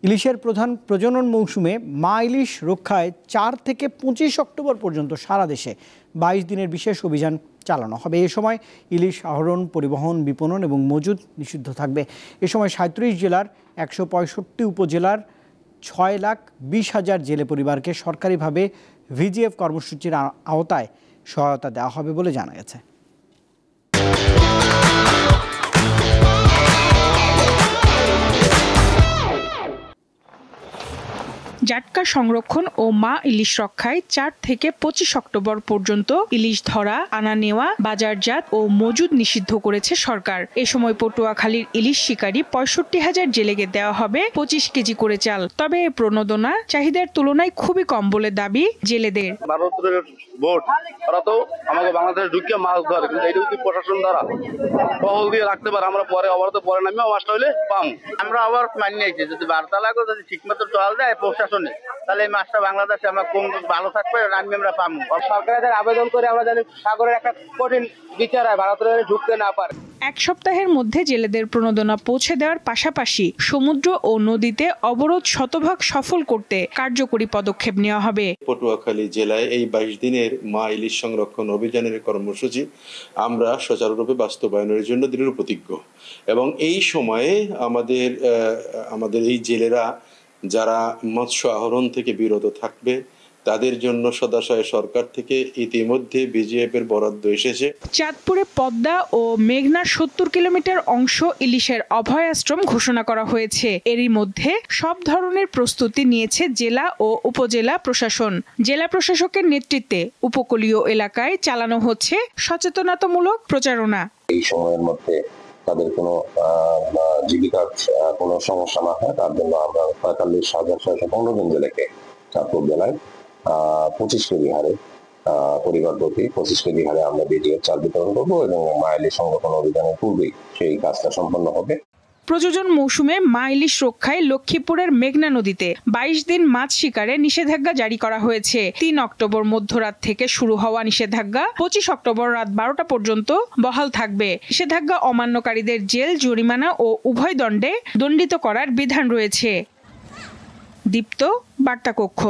ইলিশের প্রধান প্রজনন মৌসুমে মা ইলিশ রক্ষায় 4 থেকে 25 অক্টোবর পর্যন্ত সারা দেশে 22 দিনের বিশেষ অভিযান চালানো হবে। এ সময় ইলিশ আহরণ, পরিবহন, বিপণন এবং মজুদ নিষিদ্ধ থাকবে। এ সময় 37 জেলার 165 উপজেলার 6,20,000 জেলে পরিবারকে সরকারিভাবে ভিজিএফ কর্মসূচির আওতায় সহায়তা দেওয়া হবে বলে জানা গেছে। জাটকা সংরক্ষণ ও মা ইলিশ রক্ষায় 4 থেকে 25 অক্টোবর পর্যন্ত ইলিশ ধরা, আনা নেওয়া, বাজারজাত ও মজুদ নিষিদ্ধ করেছে সরকার। এ সময় পটুয়াখালীর ইলিশ শিকারী 65,000 জেলেকে দেওয়া হবে 25 কেজি করে চাল। তবে এই প্রণোদনা চাহিদার তুলনায় খুবই কম বলে দাবি জেলেদের। ভারতের বোট ওরা তো আমাকে বাংলাদেশে ঢুকিয়ে মাছ ধরে, কিন্তু এইটা যদি প্রশাসন দ্বারা টহল দিয়ে রাখতে পারে, আমরা পরে অবরত পরে নামিও মাছটা হইলে পাম। আমরা আবার মানি নিয়েছি যদি বার্তা লাগো, যদি ঠিকমতো টহল দেয় প্রশাসনে, তাহলে এই মাছটা বাংলাদেশে আমরা কম ভালো থাকবে, আমরা পাবো। সরকারের আবেদন করে আমরা জানি সাগরের একটা কঠিন বিচার হয়, ভারতের ঢুকতে না পারে। এক সপ্তাহের মধ্যে জেলেদের প্রণোদনা পৌঁছে দেওয়ার পাশাপাশি সমুদ্র ও নদীতে অবরোধ শতভাগ সফল করতে কার্যকরী পদক্ষেপ নেওয়া হবে। পটুয়াখালী জেলায় এই 22 দিনের মা ইলিশ সংরক্ষণ অভিযানের কর্মসূচি আমরা সুচারুরূপে বাস্তবায়নের জন্য দৃঢ় প্রতিজ্ঞ এবং এই সময়ে আমাদের এই জেলেরা যারা মৎস্য আহরণ থেকে বিরত থাকবে তাদের জন্য সদাশয় সরকার থেকে ইতিমধ্যে বিজিএফ এর বরাদ্দ এসেছে। চাঁদপুরে পদ্মা ও মেঘনার 70 কিলোমিটার অংশ ইলিশের অভয়াশ্রম ঘোষণা করা হয়েছে। এরই মধ্যে সব ধরনের প্রস্তুতি নিয়েছে জেলা ও উপজেলা প্রশাসন। জেলা প্রশাসকের নেতৃত্বে উপকূলীয় এলাকায় চালানো হচ্ছে সচেতনতামূলক প্রচারণা। এই সময়ের মধ্যে তাদের কোনো জীবিকার কোনো সমস্যা না হয় তার জন্য আমরা 45,615 জেলেকে চাঁদপুর জেলায় 25 কেজি হারে পরিবার প্রতি 25 কেজি হারে আমরা বিজিএফ চাল বিতরণ করবো এবং মা ইলিশ সংরক্ষণ অভিযানের পূর্বেই সেই কাজটা সম্পন্ন হবে। প্রযোজন মৌসুমে মা ইলিশ রক্ষায় লক্ষ্মীপুরের মেঘনা নদীতে 22 দিন মাছ শিকারে নিষেধাজ্ঞা জারি করা হয়েছে। 3 অক্টোবর মধ্যরাত থেকে শুরু হওয়া নিষেধাজ্ঞা 25 অক্টোবর রাত 12টা পর্যন্ত বহাল থাকবে। নিষেধাজ্ঞা অমান্যকারীদের জেল, জরিমানা ও উভয় দণ্ডে দণ্ডিত করার বিধান রয়েছে। দীপ্ত, বার্তা কক্ষ।